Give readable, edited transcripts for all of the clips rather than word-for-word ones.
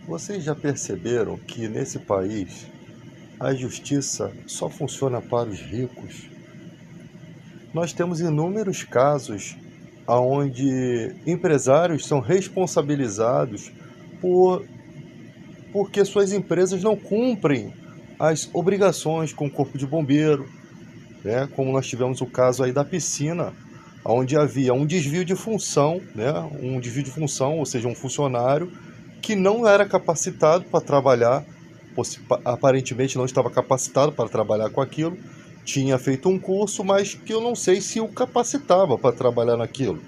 Vocês já perceberam que nesse país a justiça só funciona para os ricos? Nós temos inúmeros casos onde empresários são responsabilizados por, porque suas empresas não cumprem as obrigações com o corpo de bombeiro, né? Como nós tivemos o caso aí da piscina, onde havia um desvio de função, né? Um desvio de função, ou seja, um funcionário que não era capacitado para trabalhar, aparentemente não estava capacitado para trabalhar com aquilo, tinha feito um curso, mas que eu não sei se o capacitava para trabalhar naquilo.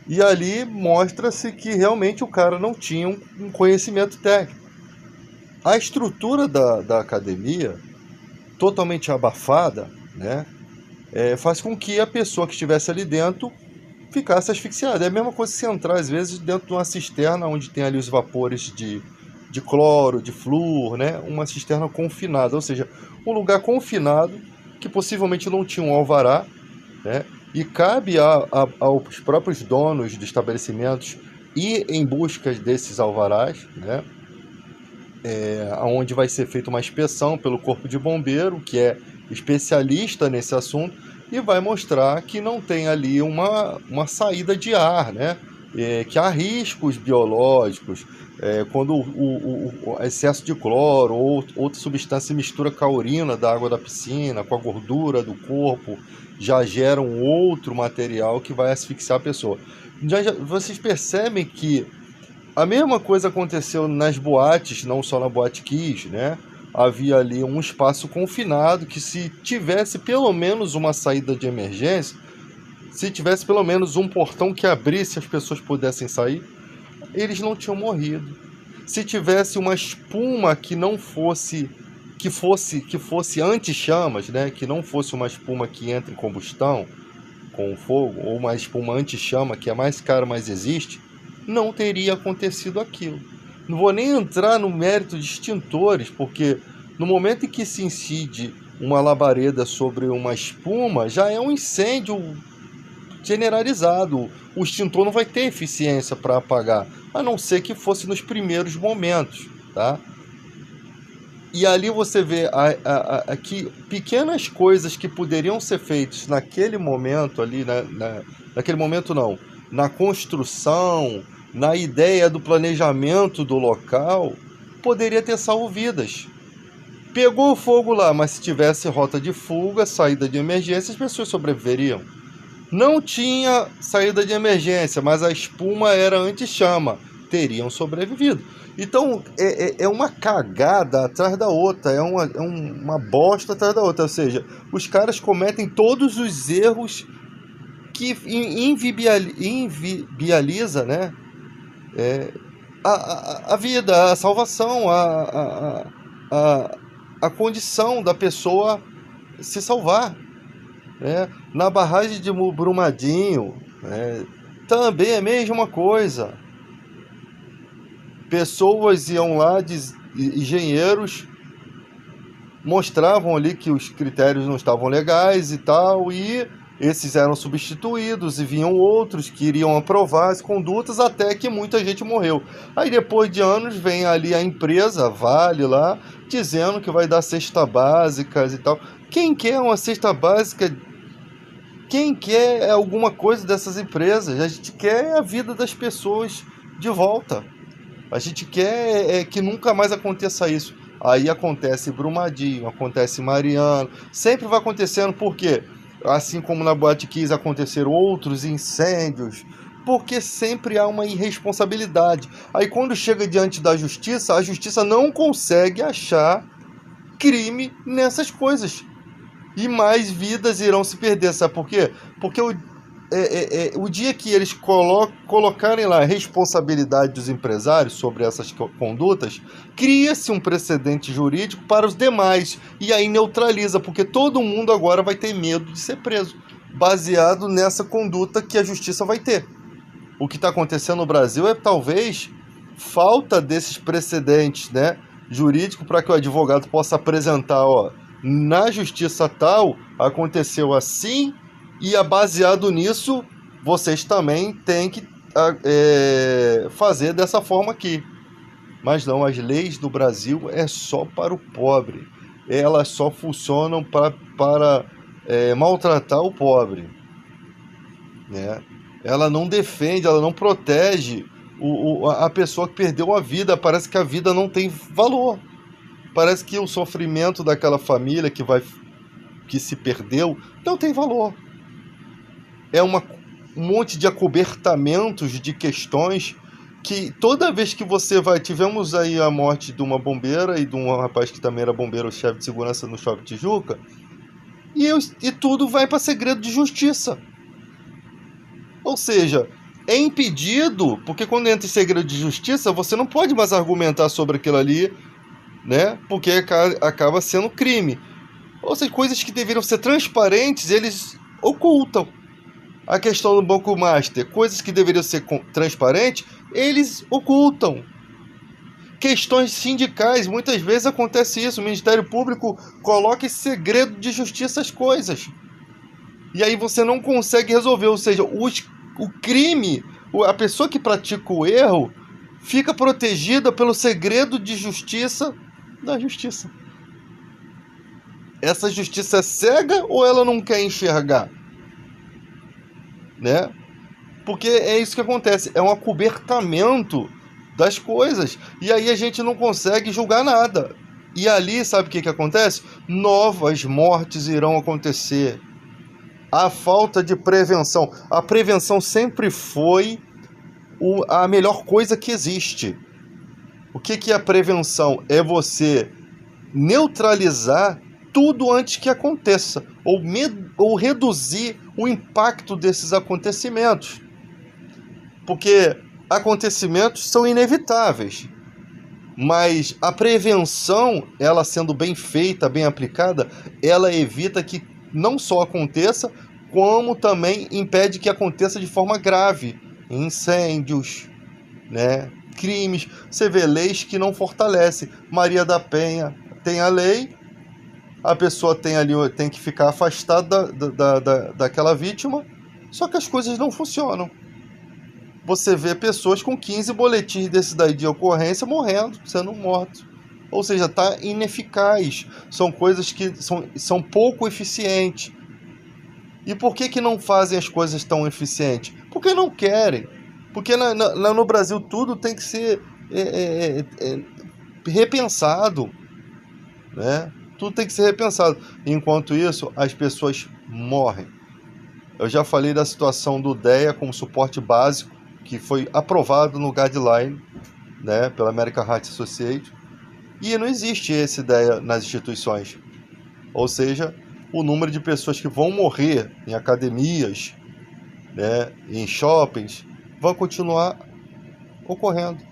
E ali mostra-se que realmente o cara não tinha um conhecimento técnico. A estrutura da academia, totalmente abafada, né, faz com que a pessoa que estivesse ali dentro ficasse asfixiada. É a mesma coisa que você entrar, às vezes, dentro de uma cisterna onde tem ali os vapores de cloro, de flúor, né? Uma cisterna confinada, ou seja, um lugar confinado que possivelmente não tinha um alvará, né? E cabe aos próprios donos de estabelecimentos ir em busca desses alvarás, né? Onde vai ser feita uma inspeção pelo corpo de bombeiro, que é especialista nesse assunto, e vai mostrar que não tem ali uma saída de ar, né? Que há riscos biológicos, quando o excesso de cloro ou outra substância mistura com a urina da água da piscina, com a gordura do corpo, já gera um outro material que vai asfixiar a pessoa. Vocês percebem que a mesma coisa aconteceu nas boates, não só na Boate Kiss, né? Havia ali um espaço confinado que, se tivesse pelo menos uma saída de emergência, se tivesse pelo menos um portão que abrisse e as pessoas pudessem sair, eles não tinham morrido. Se tivesse uma espuma que não fosse que fosse anti-chamas, né? Que não fosse uma espuma que entra em combustão com o fogo, ou uma espuma anti-chama, que é mais cara, mas existe, não teria acontecido aquilo. Não vou nem entrar no mérito de extintores, porque no momento em que se incide uma labareda sobre uma espuma, já é um incêndio generalizado. O extintor não vai ter eficiência para apagar, a não ser que fosse nos primeiros momentos, tá? E ali você vê que pequenas coisas que poderiam ser feitas naquele momento ali, naquele momento não, na construção, na ideia do planejamento do local, poderia ter salvo vidas. Pegou fogo lá, mas se tivesse rota de fuga, saída de emergência, as pessoas sobreviveriam. Não tinha saída de emergência, mas a espuma era anti-chama, teriam sobrevivido. Então é uma cagada atrás da outra, é uma bosta atrás da outra. Ou seja, os caras cometem todos os erros que inviabiliza, né, a vida, a salvação, a condição da pessoa se salvar, né? Na barragem de Brumadinho, também é a mesma coisa. Pessoas iam lá, engenheiros mostravam ali que os critérios não estavam legais e tal, e esses eram substituídos e vinham outros que iriam aprovar as condutas, até que muita gente morreu. Aí depois de anos vem ali a empresa, a Vale lá, dizendo que vai dar cesta básica e tal. Quem quer uma cesta básica? Quem quer alguma coisa dessas empresas? A gente quer a vida das pessoas de volta. A gente quer que nunca mais aconteça isso. Aí acontece Brumadinho, acontece Mariano, sempre vai acontecendo, por quê? Assim como na Boate Kiss aconteceram outros incêndios, porque sempre há uma irresponsabilidade. Aí quando chega diante da justiça, a justiça não consegue achar crime nessas coisas. E mais vidas irão se perder, sabe por quê? Porque o dia que eles colocarem lá a responsabilidade dos empresários sobre essas condutas, cria-se um precedente jurídico para os demais, e aí neutraliza, porque todo mundo agora vai ter medo de ser preso, baseado nessa conduta que a justiça vai ter. O que está acontecendo no Brasil é talvez falta desses precedentes, né, jurídicos, para que o advogado possa apresentar, na justiça tal, aconteceu assim, e baseado nisso, vocês também têm que fazer dessa forma aqui. Mas não, as leis do Brasil é só para o pobre. Elas só funcionam para maltratar o pobre, né? Ela não defende, ela não protege a pessoa que perdeu a vida. Parece que a vida não tem valor. Parece que o sofrimento daquela família que se perdeu não tem valor. É um monte de acobertamentos de questões que toda vez que você vai... Tivemos aí a morte de uma bombeira e de um rapaz que também era bombeiro, chefe de segurança no Shopping Tijuca, e tudo vai para segredo de justiça. Ou seja, é impedido, porque quando entra em segredo de justiça, você não pode mais argumentar sobre aquilo ali, né? Porque acaba sendo crime. Ou seja, coisas que deveriam ser transparentes, eles ocultam. A questão do Banco Master, coisas que deveriam ser transparentes, eles ocultam. Questões sindicais, muitas vezes acontece isso. O Ministério Público coloca em segredo de justiça as coisas. E aí você não consegue resolver. Ou seja, o crime, a pessoa que pratica o erro, fica protegida pelo segredo de justiça da justiça. Essa justiça é cega ou ela não quer enxergar? Né? Porque é isso que acontece, é um acobertamento das coisas, e aí a gente não consegue julgar nada. E ali, sabe o que acontece? Novas mortes irão acontecer. A falta de prevenção. A prevenção sempre foi a melhor coisa que existe. O que é a prevenção? É você neutralizar tudo antes que aconteça, ou reduzir o impacto desses acontecimentos. Porque acontecimentos são inevitáveis, mas a prevenção, ela sendo bem feita, bem aplicada, ela evita que não só aconteça, como também impede que aconteça de forma grave. Incêndios, né? Crimes. Você vê leis que não fortalecem. Maria da Penha tem a lei, a pessoa tem que ficar afastada daquela vítima, só que as coisas não funcionam. Você vê pessoas com 15 boletins desse daí de ocorrência morrendo, sendo mortos. Ou seja, está ineficaz. São coisas que são pouco eficientes. E por que não fazem as coisas tão eficientes? Porque não querem. Porque no Brasil tudo tem que ser repensado, né? Tudo tem que ser repensado. Enquanto isso, as pessoas morrem. Eu já falei da situação do DEA como suporte básico, que foi aprovado no guideline, né, pela American Heart Association, e não existe essa ideia nas instituições. Ou seja, o número de pessoas que vão morrer em academias, né, em shoppings, vão continuar ocorrendo.